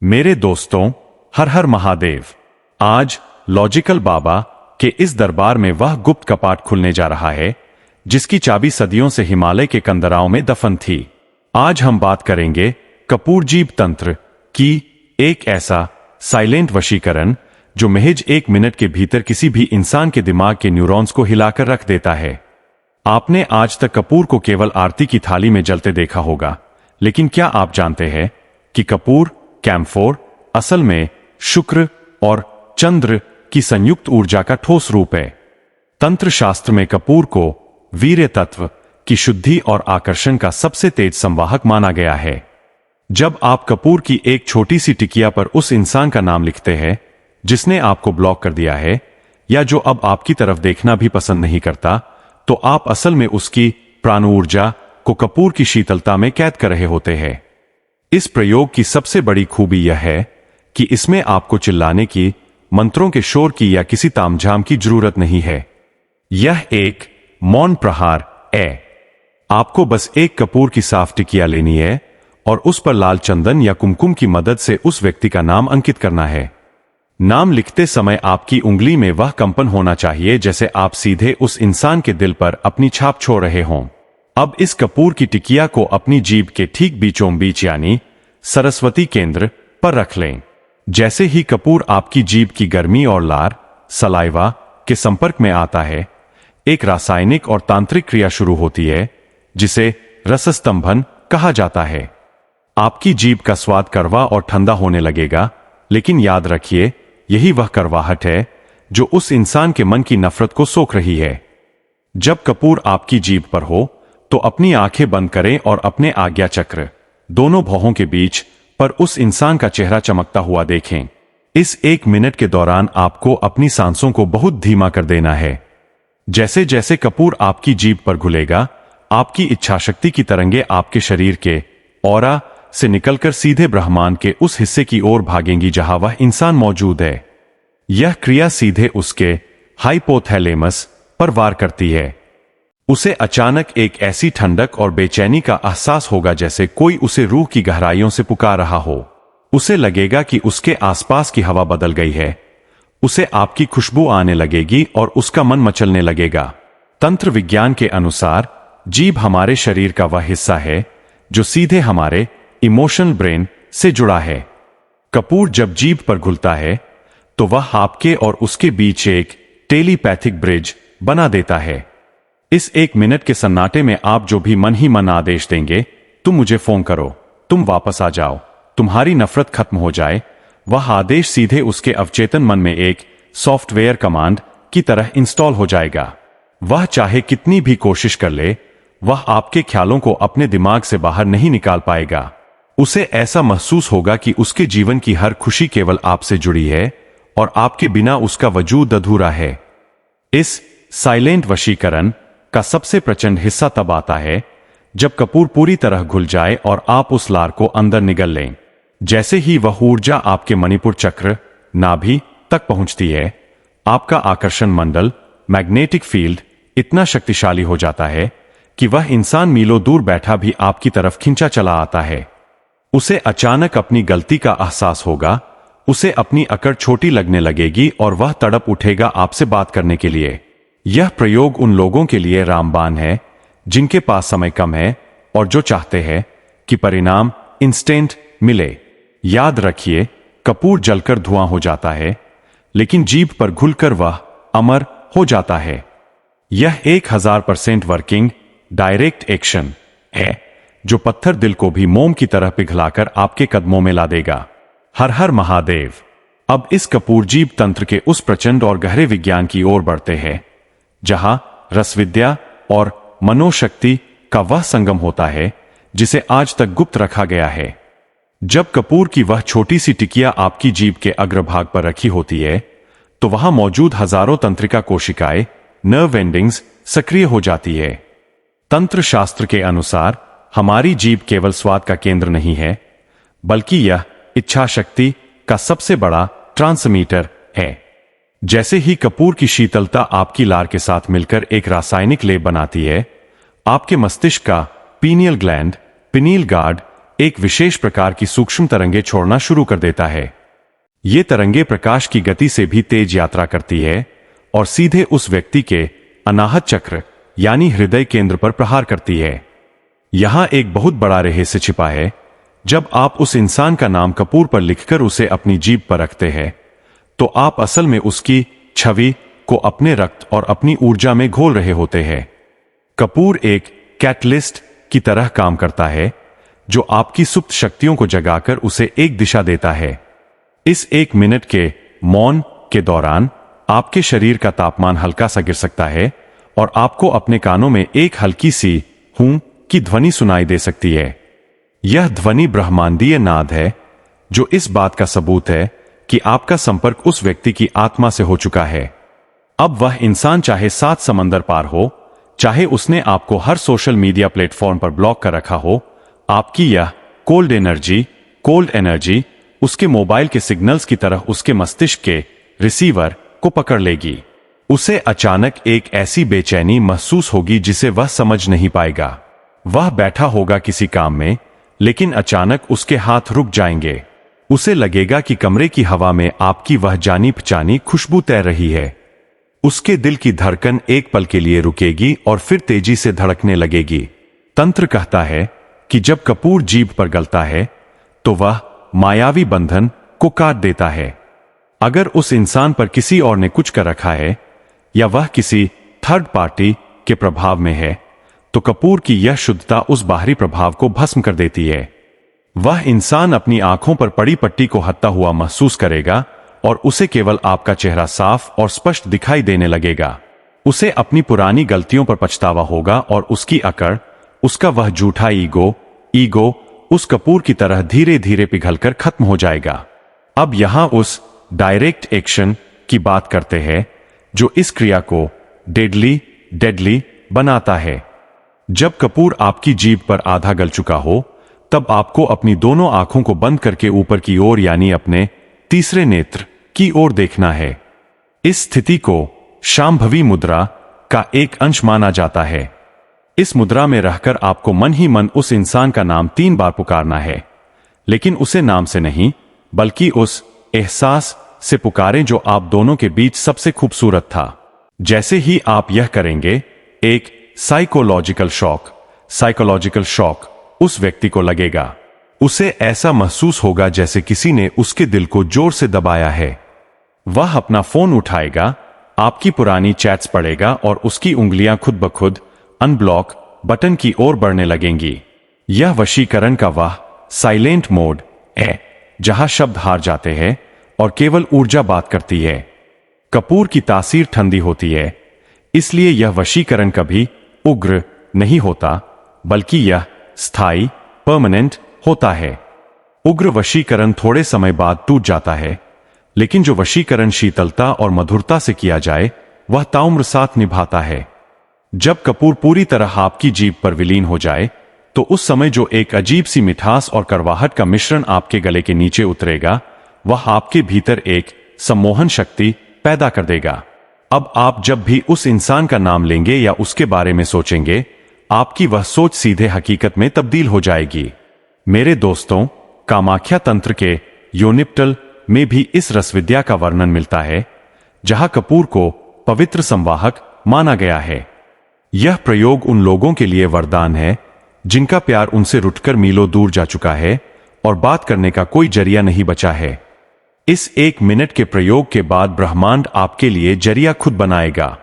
मेरे दोस्तों, हर हर महादेव। आज लॉजिकल बाबा के इस दरबार में वह गुप्त कपाट खुलने जा रहा है जिसकी चाबी सदियों से हिमालय के कंदराओं में दफन थी। आज हम बात करेंगे कपूर जीभ तंत्र की, एक ऐसा साइलेंट वशीकरण जो महज 1 मिनट के भीतर किसी भी इंसान के दिमाग के न्यूरॉन्स को हिलाकर रख देता है। आपने आज तक कपूर को केवल आरती की थाली में जलते देखा होगा, लेकिन क्या आप जानते हैं कि कपूर, कैम्फोर असल में शुक्र और चंद्र की संयुक्त ऊर्जा का ठोस रूप है। तंत्र शास्त्र में कपूर को वीर्य तत्व की शुद्धि और आकर्षण का सबसे तेज संवाहक माना गया है। जब आप कपूर की एक छोटी सी टिकिया पर उस इंसान का नाम लिखते हैं जिसने आपको ब्लॉक कर दिया है या जो अब आपकी तरफ देखना भी पसंद नहीं करता, तो आप असल में उसकी प्राण ऊर्जा को कपूर की शीतलता में कैद कर रहे होते हैं। इस प्रयोग की सबसे बड़ी खूबी यह है कि इसमें आपको चिल्लाने की, मंत्रों के शोर की या किसी तामझाम की जरूरत नहीं है। यह एक मौन प्रहार है। आपको बस एक कपूर की साफ टिकिया लेनी है और उस पर लाल चंदन या कुमकुम की मदद से उस व्यक्ति का नाम अंकित करना है। नाम लिखते समय आपकी उंगली में वह कंपन होना चाहिए जैसे आप सीधे उस इंसान के दिल पर अपनी छाप छोड़ रहे हों। अब इस कपूर की टिकिया को अपनी जीभ के ठीक बीचों बीच यानी सरस्वती केंद्र पर रख लें। जैसे ही कपूर आपकी जीभ की गर्मी और लार, सलाइवा के संपर्क में आता है, एक रासायनिक और तांत्रिक क्रिया शुरू होती है जिसे रसस्तंभन कहा जाता है। आपकी जीभ का स्वाद कड़वा और ठंडा होने लगेगा, लेकिन याद रखिए, यही वह कड़वाहट है जो उस इंसान के मन की नफरत को सोख रही है। जब कपूर आपकी जीभ पर हो तो अपनी आंखें बंद करें और अपने आज्ञा चक्र, दोनों भौहों के बीच पर उस इंसान का चेहरा चमकता हुआ देखें। इस 1 मिनट के दौरान आपको अपनी सांसों को बहुत धीमा कर देना है। जैसे जैसे कपूर आपकी जीभ पर घुलेगा, आपकी इच्छाशक्ति की तरंगे आपके शरीर के ऑरा से निकलकर सीधे ब्रह्मांड के उस हिस्से की ओर भागेंगी जहां वह इंसान मौजूद है। यह क्रिया सीधे उसके हाइपोथैलेमस पर वार करती है। उसे अचानक एक ऐसी ठंडक और बेचैनी का एहसास होगा जैसे कोई उसे रूह की गहराइयों से पुकार रहा हो। उसे लगेगा कि उसके आसपास की हवा बदल गई है। उसे आपकी खुशबू आने लगेगी और उसका मन मचलने लगेगा। तंत्र विज्ञान के अनुसार जीभ हमारे शरीर का वह हिस्सा है जो सीधे हमारे इमोशनल ब्रेन से जुड़ा है। कपूर जब जीभ पर घुलता है तो वह आपके और उसके बीच एक टेलीपैथिक ब्रिज बना देता है। इस 1 मिनट के सन्नाटे में आप जो भी मन ही मन आदेश देंगे, तुम मुझे फोन करो, तुम वापस आ जाओ, तुम्हारी नफरत खत्म हो जाए, वह आदेश सीधे उसके अवचेतन मन में एक सॉफ्टवेयर कमांड की तरह इंस्टॉल हो जाएगा। वह चाहे कितनी भी कोशिश कर ले, वह आपके ख्यालों को अपने दिमाग से बाहर नहीं निकाल पाएगा। उसे ऐसा महसूस होगा कि उसके जीवन की हर खुशी केवल आपसे जुड़ी है और आपके बिना उसका वजूद अधूरा है। इस साइलेंट वशीकरण का सबसे प्रचंड हिस्सा तब आता है जब कपूर पूरी तरह घुल जाए और आप उस लार को अंदर निगल लें। जैसे ही वह ऊर्जा आपके मणिपुर चक्र, नाभि तक पहुंचती है, आपका आकर्षण मंडल, मैग्नेटिक फील्ड इतना शक्तिशाली हो जाता है कि वह इंसान मीलों दूर बैठा भी आपकी तरफ खिंचा चला आता है। उसे अचानक अपनी गलती का एहसास होगा, उसे अपनी अकड़ छोटी लगने लगेगी और वह तड़प उठेगा आपसे बात करने के लिए। यह प्रयोग उन लोगों के लिए रामबाण है जिनके पास समय कम है और जो चाहते हैं कि परिणाम इंस्टेंट मिले। याद रखिए, कपूर जलकर धुआं हो जाता है, लेकिन जीभ पर घुलकर वह अमर हो जाता है। यह 1000% वर्किंग डायरेक्ट एक्शन है जो पत्थर दिल को भी मोम की तरह पिघलाकर आपके कदमों में ला देगा। हर हर महादेव। अब इस कपूर जीभ तंत्र के उस प्रचंड और गहरे विज्ञान की ओर बढ़ते हैं जहां रसविद्या और मनोशक्ति का वह संगम होता है जिसे आज तक गुप्त रखा गया है। जब कपूर की वह छोटी सी टिकिया आपकी जीभ के अग्रभाग पर रखी होती है तो वहां मौजूद हजारों तंत्रिका कोशिकाएं, नर्व एंडिंग्स सक्रिय हो जाती है। तंत्र शास्त्र के अनुसार हमारी जीभ केवल स्वाद का केंद्र नहीं है, बल्कि यह इच्छा शक्ति का सबसे बड़ा ट्रांसमीटर है। जैसे ही कपूर की शीतलता आपकी लार के साथ मिलकर एक रासायनिक लेप बनाती है, आपके मस्तिष्क का पीनियल ग्लैंड, पिनील गार्ड एक विशेष प्रकार की सूक्ष्म तरंगे छोड़ना शुरू कर देता है। ये तरंगे प्रकाश की गति से भी तेज यात्रा करती है और सीधे उस व्यक्ति के अनाहत चक्र यानी हृदय केंद्र पर प्रहार करती है। यहां एक बहुत बड़ा रहस्य छिपा है। जब आप उस इंसान का नाम कपूर पर लिखकर उसे अपनी जीभ पर रखते हैं, तो आप असल में उसकी छवि को अपने रक्त और अपनी ऊर्जा में घोल रहे होते हैं। कपूर एक कैटलिस्ट की तरह काम करता है, जो आपकी सुप्त शक्तियों को जगाकर उसे एक दिशा देता है। इस 1 मिनट के मौन के दौरान आपके शरीर का तापमान हल्का सा गिर सकता है और आपको अपने कानों में एक हल्की सी हूं की ध्वनि सुनाई दे सकती है। यह ध्वनि ब्रह्मांडीय नाद है, जो इस बात का सबूत है कि आपका संपर्क उस व्यक्ति की आत्मा से हो चुका है। अब वह इंसान चाहे 7 समंदर पार हो, चाहे उसने आपको हर सोशल मीडिया प्लेटफॉर्म पर ब्लॉक कर रखा हो, आपकी यह कोल्ड एनर्जी उसके मोबाइल के सिग्नल्स की तरह उसके मस्तिष्क के रिसीवर को पकड़ लेगी। उसे अचानक एक ऐसी बेचैनी महसूस होगी जिसे वह समझ नहीं पाएगा। वह बैठा होगा किसी काम में, लेकिन अचानक उसके हाथ रुक जाएंगे। उसे लगेगा कि कमरे की हवा में आपकी वह जानी पहचानी खुशबू तैर रही है। उसके दिल की धड़कन एक पल के लिए रुकेगी और फिर तेजी से धड़कने लगेगी। तंत्र कहता है कि जब कपूर जीभ पर गलता है, तो वह मायावी बंधन को काट देता है। अगर उस इंसान पर किसी और ने कुछ कर रखा है या वह किसी थर्ड पार्टी के प्रभाव में है, तो कपूर की यह शुद्धता उस बाहरी प्रभाव को भस्म कर देती है। वह इंसान अपनी आंखों पर पड़ी पट्टी को हटता हुआ महसूस करेगा और उसे केवल आपका चेहरा साफ और स्पष्ट दिखाई देने लगेगा। उसे अपनी पुरानी गलतियों पर पछतावा होगा और उसकी अकड़, उसका वह झूठा ईगो उस कपूर की तरह धीरे धीरे पिघलकर खत्म हो जाएगा। अब यहां उस डायरेक्ट एक्शन की बात करते हैं, जो इस क्रिया को डेडली बनाता है। जब कपूर आपकी जीभ पर आधा गल चुका हो, तब आपको अपनी दोनों आंखों को बंद करके ऊपर की ओर यानी अपने तीसरे नेत्र की ओर देखना है। इस स्थिति को शांभवी मुद्रा का एक अंश माना जाता है। इस मुद्रा में रहकर आपको मन ही मन उस इंसान का नाम 3 बार पुकारना है, लेकिन उसे नाम से नहीं, बल्कि उस एहसास से पुकारें जो आप दोनों के बीच सबसे खूबसूरत था। जैसे ही आप यह करेंगे, एक साइकोलॉजिकल शॉक उस व्यक्ति को लगेगा। उसे ऐसा महसूस होगा जैसे किसी ने उसके दिल को जोर से दबाया है। वह अपना फोन उठाएगा, आपकी पुरानी चैट्स पढ़ेगा और उसकी उंगलियां खुद ब खुद अनब्लॉक बटन की ओर बढ़ने लगेंगी। यह वशीकरण का वह साइलेंट मोड है, जहां शब्द हार जाते हैं और केवल ऊर्जा बात करती है। कपूर की तासीर ठंडी होती है, इसलिए यह वशीकरण कभी उग्र नहीं होता, बल्कि यह स्थायी परमानेंट होता है। उग्र वशीकरण थोड़े समय बाद टूट जाता है, लेकिन जो वशीकरण शीतलता और मधुरता से किया जाए, वह ताउम्र साथ निभाता है। जब कपूर पूरी तरह आपकी जीभ पर विलीन हो जाए, तो उस समय जो एक अजीब सी मिठास और कड़वाहट का मिश्रण आपके गले के नीचे उतरेगा, वह आपके भीतर एक सम्मोहन शक्ति पैदा कर देगा। अब आप जब भी उस इंसान का नाम लेंगे या उसके बारे में सोचेंगे, आपकी वह सोच सीधे हकीकत में तब्दील हो जाएगी। मेरे दोस्तों, कामाख्या तंत्र के योनिप्टल में भी इस रसविद्या का वर्णन मिलता है, जहां कपूर को पवित्र संवाहक माना गया है। यह प्रयोग उन लोगों के लिए वरदान है जिनका प्यार उनसे रुठकर मीलों दूर जा चुका है और बात करने का कोई जरिया नहीं बचा है। इस 1 मिनट के प्रयोग के बाद ब्रह्मांड आपके लिए जरिया खुद बनाएगा।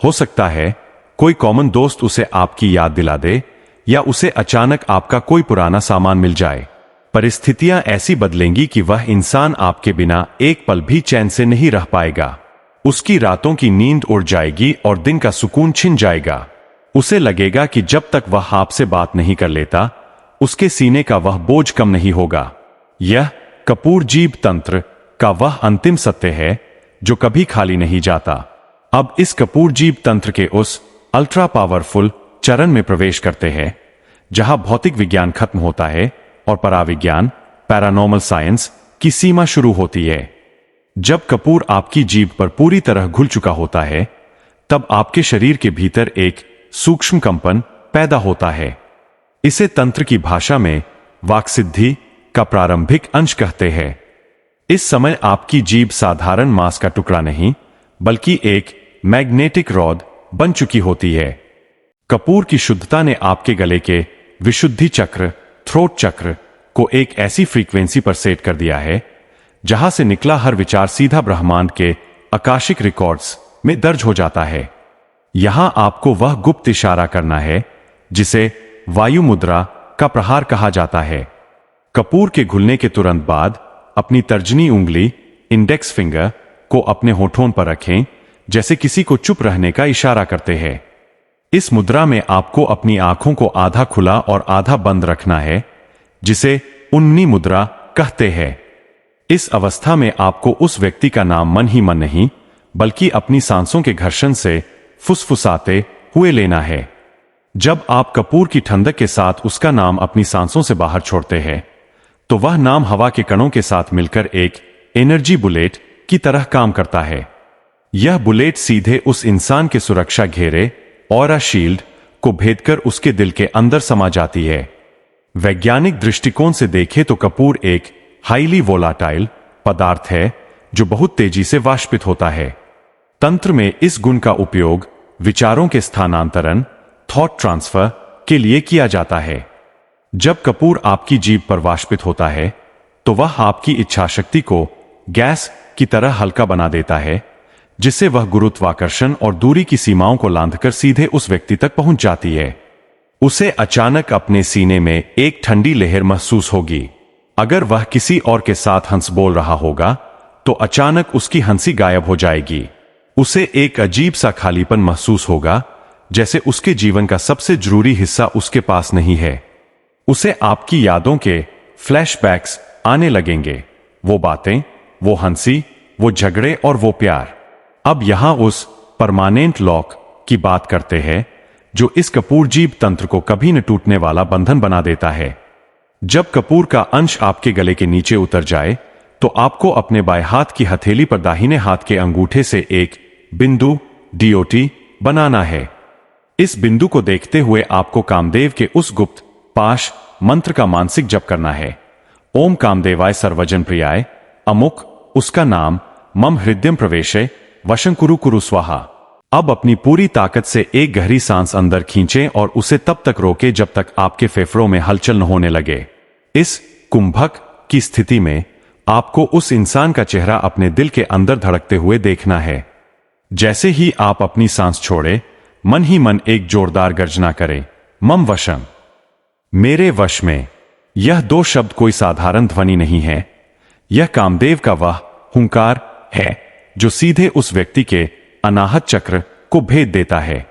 हो सकता है कोई कॉमन दोस्त उसे आपकी याद दिला दे, या उसे अचानक आपका कोई पुराना सामान मिल जाए। परिस्थितियां ऐसी बदलेंगी कि वह इंसान आपके बिना एक पल भी चैन से नहीं रह पाएगा। उसकी रातों की नींद उड़ जाएगी और दिन का सुकून छिन जाएगा। उसे लगेगा कि जब तक वह आपसे बात नहीं कर लेता, उसके सीने का वह बोझ कम नहीं होगा। यह कपूर जीभ तंत्र का वह अंतिम सत्य है जो कभी खाली नहीं जाता। अब इस कपूर जीभ तंत्र के उस अल्ट्रा पावरफुल चरण में प्रवेश करते हैं, जहां भौतिक विज्ञान खत्म होता है और पराविज्ञान पैरानॉर्मल साइंस की सीमा शुरू होती है। जब कपूर आपकी जीभ पर पूरी तरह घुल चुका होता है, तब आपके शरीर के भीतर एक सूक्ष्म कंपन पैदा होता है। इसे तंत्र की भाषा में वाक्सिद्धि का प्रारंभिक अंश कहते हैं। इस समय आपकी जीभ साधारण मांस का टुकड़ा नहीं बल्कि एक मैग्नेटिक रॉड बन चुकी होती है। कपूर की शुद्धता ने आपके गले के विशुद्धि चक्र, थ्रोट चक्र को एक ऐसी फ्रीक्वेंसी पर सेट कर दिया है जहां से निकला हर विचार सीधा ब्रह्मांड के आकाशिक रिकॉर्ड्स में दर्ज हो जाता है। यहां आपको वह गुप्त इशारा करना है जिसे वायु मुद्रा का प्रहार कहा जाता है। कपूर के घुलने के तुरंत बाद अपनी तर्जनी उंगली, इंडेक्स फिंगर को अपने होठों पर रखें जैसे किसी को चुप रहने का इशारा करते हैं। इस मुद्रा में आपको अपनी आंखों को आधा खुला और आधा बंद रखना है जिसे उन्नी मुद्रा कहते हैं। इस अवस्था में आपको उस व्यक्ति का नाम मन ही मन नहीं बल्कि अपनी सांसों के घर्षण से फुसफुसाते हुए लेना है। जब आप कपूर की ठंडक के साथ उसका नाम अपनी सांसों से बाहर छोड़ते हैं तो वह नाम हवा के कणों के साथ मिलकर एक एनर्जी बुलेट की तरह काम करता है। यह बुलेट सीधे उस इंसान के सुरक्षा घेरे ऑरा शील्ड को भेदकर उसके दिल के अंदर समा जाती है। वैज्ञानिक दृष्टिकोण से देखें तो कपूर एक हाईली वोलाटाइल पदार्थ है जो बहुत तेजी से वाष्पित होता है। तंत्र में इस गुण का उपयोग विचारों के स्थानांतरण, थॉट ट्रांसफर के लिए किया जाता है। जब कपूर आपकी जीभ पर वाष्पित होता है तो वह आपकी इच्छाशक्ति को गैस की तरह हल्का बना देता है जिससे वह गुरुत्वाकर्षण और दूरी की सीमाओं को लांघकर सीधे उस व्यक्ति तक पहुंच जाती है। उसे अचानक अपने सीने में एक ठंडी लहर महसूस होगी। अगर वह किसी और के साथ हंस बोल रहा होगा तो अचानक उसकी हंसी गायब हो जाएगी। उसे एक अजीब सा खालीपन महसूस होगा जैसे उसके जीवन का सबसे जरूरी हिस्सा उसके पास नहीं है। उसे आपकी यादों के फ्लैशबैक्स आने लगेंगे, वो बातें, वो हंसी, वो झगड़े और वो प्यार। अब यहां उस परमानेंट लॉक की बात करते हैं जो इस कपूर जीभ तंत्र को कभी न टूटने वाला बंधन बना देता है। जब कपूर का अंश आपके गले के नीचे उतर जाए तो आपको अपने बाएं हाथ की हथेली पर दाहिने हाथ के अंगूठे से एक बिंदु डीओटी बनाना है। इस बिंदु को देखते हुए आपको कामदेव के उस गुप्त पाश मंत्र का मानसिक जप करना है। ओम कामदेवाय सर्वजन प्रियाय अमुक, उसका नाम मम हृदयम प्रवेशे वशंकुरु कुरु स्वाहा। अब अपनी पूरी ताकत से एक गहरी सांस अंदर खींचें और उसे तब तक रोकें जब तक आपके फेफड़ों में हलचल न होने लगे। इस कुंभक की स्थिति में आपको उस इंसान का चेहरा अपने दिल के अंदर धड़कते हुए देखना है। जैसे ही आप अपनी सांस छोड़े, मन ही मन एक जोरदार गर्जना करें, मम वशम, मेरे वश में। यह दो शब्द कोई साधारण ध्वनि नहीं है, यह कामदेव का वह हुंकार है जो सीधे उस व्यक्ति के अनाहत चक्र को भेद देता है।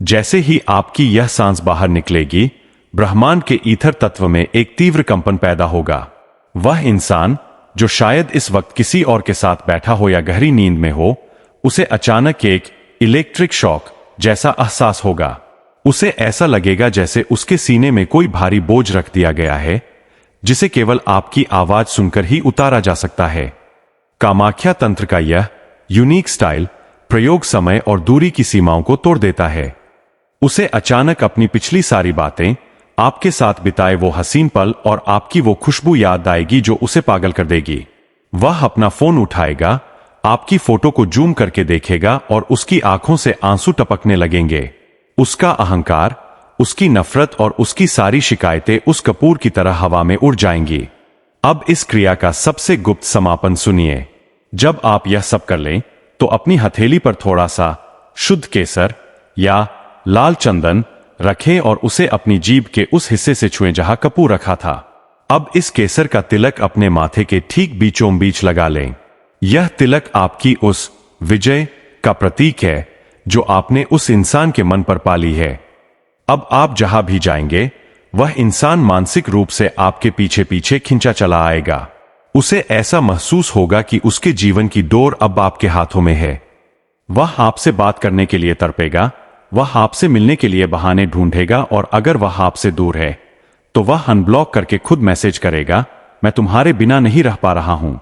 जैसे ही आपकी यह सांस बाहर निकलेगी, ब्रह्मांड के ईथर तत्व में एक तीव्र कंपन पैदा होगा। वह इंसान जो शायद इस वक्त किसी और के साथ बैठा हो या गहरी नींद में हो, उसे अचानक एक इलेक्ट्रिक शॉक जैसा एहसास होगा। उसे ऐसा लगेगा जैसे उसके सीने में कोई भारी बोझ रख दिया गया है जिसे केवल आपकी आवाज सुनकर ही उतारा जा सकता है। कामाख्या तंत्र का यह यूनिक स्टाइल प्रयोग समय और दूरी की सीमाओं को तोड़ देता है। उसे अचानक अपनी पिछली सारी बातें, आपके साथ बिताए वो हसीन पल और आपकी वो खुशबू याद आएगी जो उसे पागल कर देगी। वह अपना फोन उठाएगा, आपकी फोटो को जूम करके देखेगा और उसकी आंखों से आंसू टपकने लगेंगे। उसका अहंकार, उसकी नफरत और उसकी सारी शिकायतें उस कपूर की तरह हवा में उड़ जाएंगी। अब इस क्रिया का सबसे गुप्त समापन सुनिए। जब आप यह सब कर लें तो अपनी हथेली पर थोड़ा सा शुद्ध केसर या लाल चंदन रखें और उसे अपनी जीभ के उस हिस्से से छुएं जहां कपूर रखा था। अब इस केसर का तिलक अपने माथे के ठीक बीचों बीच लगा लें। यह तिलक आपकी उस विजय का प्रतीक है जो आपने उस इंसान के मन पर पाली है। अब आप जहां भी जाएंगे, वह इंसान मानसिक रूप से आपके पीछे पीछे खिंचा चला आएगा। उसे ऐसा महसूस होगा कि उसके जीवन की डोर अब आपके हाथों में है। वह आपसे बात करने के लिए तड़पेगा, वह आपसे मिलने के लिए बहाने ढूंढेगा और अगर वह आपसे दूर है तो वह अनब्लॉक करके खुद मैसेज करेगा, मैं तुम्हारे बिना नहीं रह पा रहा हूं।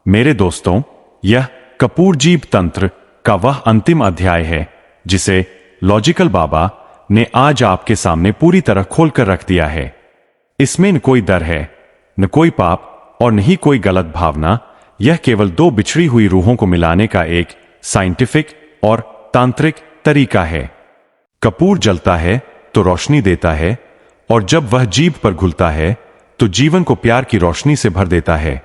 मेरे दोस्तों, यह कपूर जीभ तंत्र का वह अंतिम अध्याय है जिसे लॉजिकल बाबा ने आज आपके सामने पूरी तरह खोलकर रख दिया है। इसमें न कोई डर है, न कोई पाप और न ही कोई गलत भावना। यह केवल दो बिछड़ी हुई रूहों को मिलाने का एक साइंटिफिक और तांत्रिक तरीका है। कपूर जलता है तो रोशनी देता है, और जब वह जीभ पर घुलता है तो जीवन को प्यार की रोशनी से भर देता है।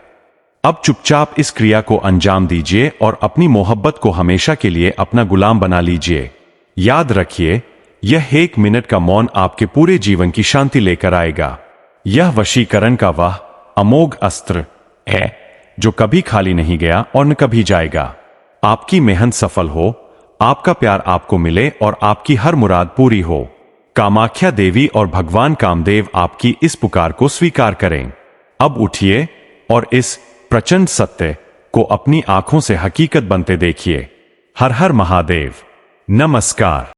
अब चुपचाप इस क्रिया को अंजाम दीजिए और अपनी मोहब्बत को हमेशा के लिए अपना गुलाम बना लीजिए। याद रखिए, यह 1 मिनट का मौन आपके पूरे जीवन की शांति लेकर आएगा। यह वशीकरण का वह अमोघ अस्त्र है जो कभी खाली नहीं गया और न कभी जाएगा। आपकी मेहनत सफल हो, आपका प्यार आपको मिले और आपकी हर मुराद पूरी हो। कामाख्या देवी और भगवान कामदेव आपकी इस पुकार को स्वीकार करें। अब उठिए और इस प्रचंड सत्य को अपनी आंखों से हकीकत बनते देखिए। हर हर महादेव। नमस्कार।